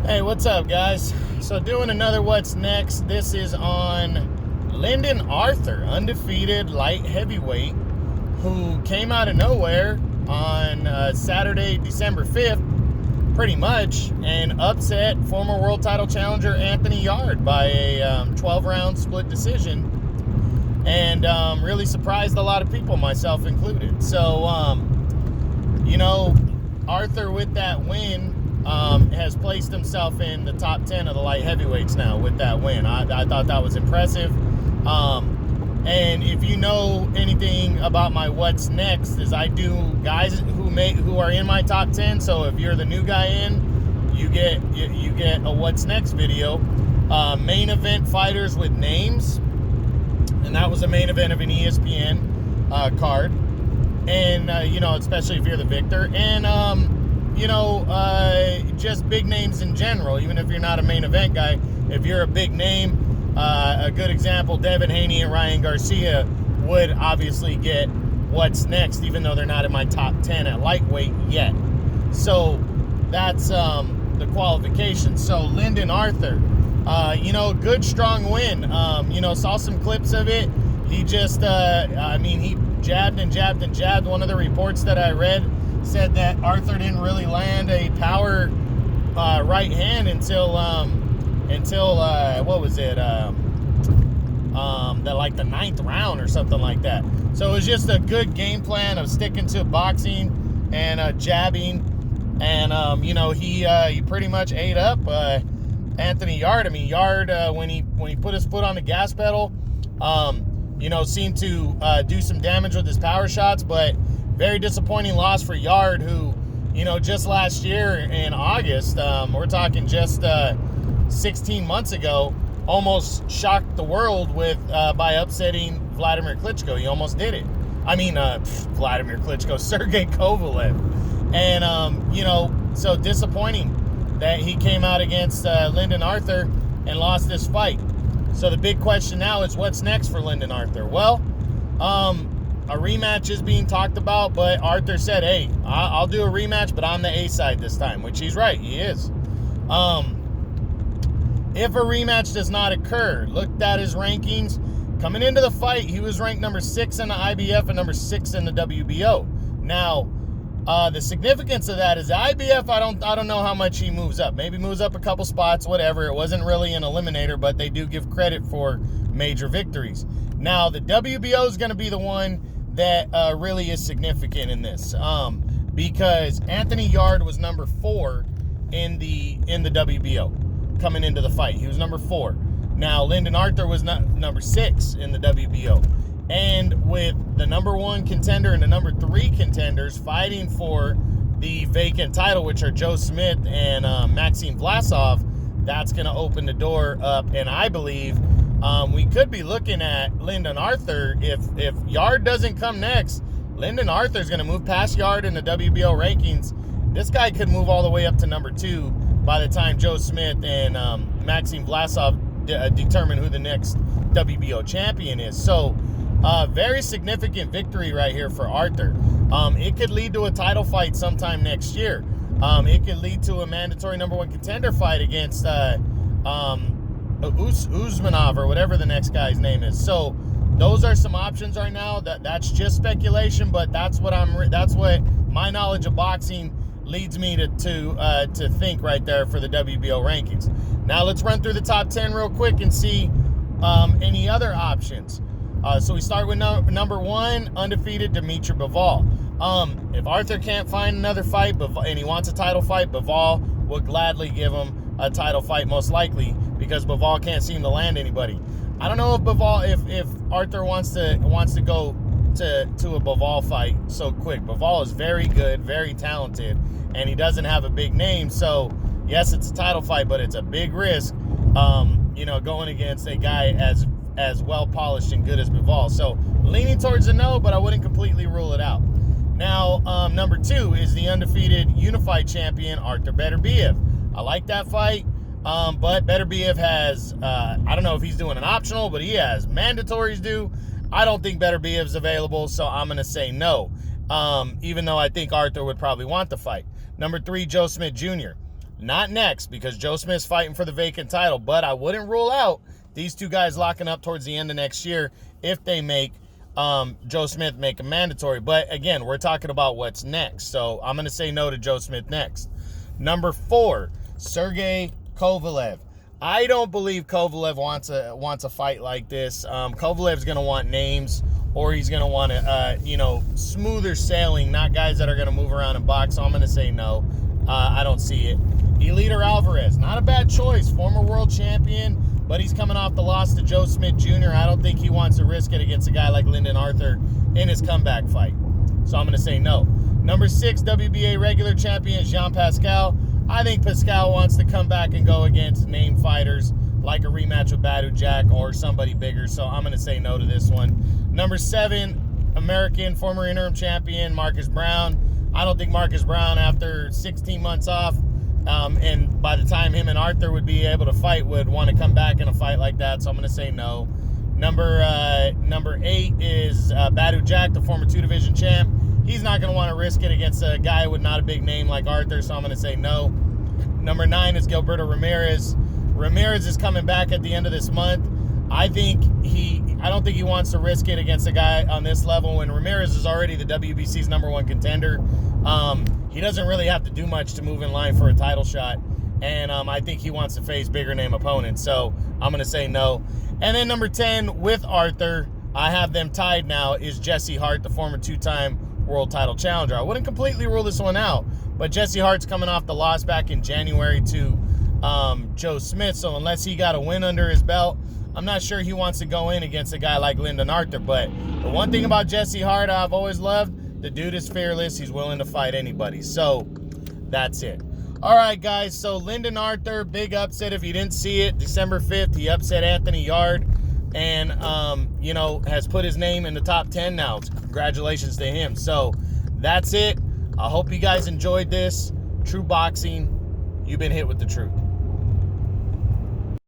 Hey, what's up, guys? So doing another What's Next. This is on Lyndon Arthur, undefeated light heavyweight, who came out of nowhere on Saturday, December 5th, pretty much, and upset former world title challenger Anthony Yarde by a 12-round split decision, and really surprised a lot of people, myself included. So, Arthur, with that win, has placed himself in the top 10 of the light heavyweights now with that win. I thought that was impressive. And if you know anything about my What's Next, is I do guys who are in my top 10. So if you're the new guy in, you get a What's Next video. Main event fighters with names, and that was the main event of an ESPN card. And especially if you're the victor, and just big names in general, even if you're not a main event guy. If you're a big name, a good example, Devin Haney and Ryan Garcia would obviously get What's Next, even though they're not in my top 10 at lightweight yet. So that's the qualification. So Lyndon Arthur, good, strong win. Saw some clips of it. He just, he jabbed and jabbed and jabbed. One of the reports that I read said that Arthur didn't really land a power right hand until what was it? The ninth round or something like that. So it was just a good game plan of sticking to boxing and jabbing, and he pretty much ate up Anthony Yarde. Yarde, when he put his foot on the gas pedal, seemed to do some damage with his power shots, but very disappointing loss for Yarde, who, just last year in August, we're talking just 16 months ago, almost shocked the world by upsetting Vladimir Klitschko. He almost did it. Vladimir Klitschko, Sergey Kovalev. And, so disappointing that he came out against Lyndon Arthur and lost this fight. So the big question now is, what's next for Lyndon Arthur? Well, a rematch is being talked about, but Arthur said, hey, I'll do a rematch, but on the A side this time, which he's right, he is. If a rematch does not occur, looked at his rankings. Coming into the fight, he was ranked number 6 in the IBF and number 6 in the WBO. Now, the significance of that is the IBF, I don't know how much he moves up. Maybe moves up a couple spots, whatever. It wasn't really an eliminator, but they do give credit for major victories. Now, the WBO is going to be the one that really is significant in this, because Anthony Yarde was number 4 in the WBO coming into the fight. He was number 4. Now, Lyndon Arthur was number 6 in the WBO. And with the number 1 contender and the number 3 contenders fighting for the vacant title, which are Joe Smith and Maxim Vlasov, that's going to open the door up. And I believe we could be looking at Lyndon Arthur. If Yarde doesn't come next, Lyndon Arthur is going to move past Yarde in the WBO rankings. This guy could move all the way up to number 2 by the time Joe Smith and Maxim Vlasov determine who the next WBO champion is. So, very significant victory right here for Arthur. It could lead to a title fight sometime next year. It could lead to a mandatory number 1 contender fight against Usmanov or whatever the next guy's name is. So those are some options right now. That's just speculation, but that's what my knowledge of boxing leads me to think right there for the WBO rankings. Now let's run through the top 10 real quick and see any other options. So we start with number 1, undefeated Dimitri Bivol. If Arthur can't find another fight and he wants a title fight, Bivol will gladly give him a title fight, most likely, because Bivol can't seem to land anybody. I don't know if Arthur wants to go to a Bivol fight so quick. Bivol is very good, very talented, and he doesn't have a big name. So yes, it's a title fight, but it's a big risk, going against a guy as well polished and good as Bivol. So leaning towards a no, but I wouldn't completely rule it out. Now, number 2 is the undefeated unified champion Artur Beterbiev. I like that fight, but Beterbiev has, I don't know if he's doing an optional, but he has mandatories due. I don't think Beterbiev's available, so I'm going to say no, even though I think Arthur would probably want the fight. Number 3, Joe Smith Jr. Not next, because Joe Smith's fighting for the vacant title. But I wouldn't rule out these two guys locking up towards the end of next year if they make Joe Smith make a mandatory. But again, we're talking about what's next. So I'm going to say no to Joe Smith next. Number 4, Sergey Kovalev. I don't believe Kovalev wants a fight like this. Kovalev's going to want names, or he's going to want smoother sailing, not guys that are going to move around and box. So I'm going to say no. I don't see it. Eliter Alvarez, not a bad choice. Former world champion, but he's coming off the loss to Joe Smith Jr. I don't think he wants to risk it against a guy like Lyndon Arthur in his comeback fight. So I'm going to say no. Number 6, WBA regular champion, Jean Pascal. I think Pascal wants to come back and go against named fighters like a rematch with Badu Jack or somebody bigger. So I'm going to say no to this one. Number 7, American former interim champion, Marcus Brown. I don't think Marcus Brown, after 16 months off, and by the time him and Arthur would be able to fight, would want to come back in a fight like that. So I'm going to say no. Number 8 is Badu Jack, the former 2-division champ. He's not going to want to risk it against a guy with not a big name like Arthur, so I'm going to say no. Number 9 is Gilberto Ramirez. Ramirez is coming back at the end of this month. I don't think he wants to risk it against a guy on this level when Ramirez is already the WBC's #1 contender. He doesn't really have to do much to move in line for a title shot, and I think he wants to face bigger name opponents, so I'm going to say no. And then number 10, with Arthur, I have them tied now, is Jesse Hart, the former 2-time world title challenger. I wouldn't completely rule this one out, but Jesse Hart's coming off the loss back in January to Joe Smith, so unless he got a win under his belt, I'm not sure he wants to go in against a guy like Lyndon Arthur. But the one thing about Jesse Hart I've always loved, the dude is fearless. He's willing to fight anybody. So that's it. All right, guys. So Lyndon Arthur, big upset. If you didn't see it, December 5th, he upset Anthony Yarde and, has put his name in the top 10 now. Congratulations to him. So that's it. I hope you guys enjoyed this. True Boxing, you've been hit with the truth.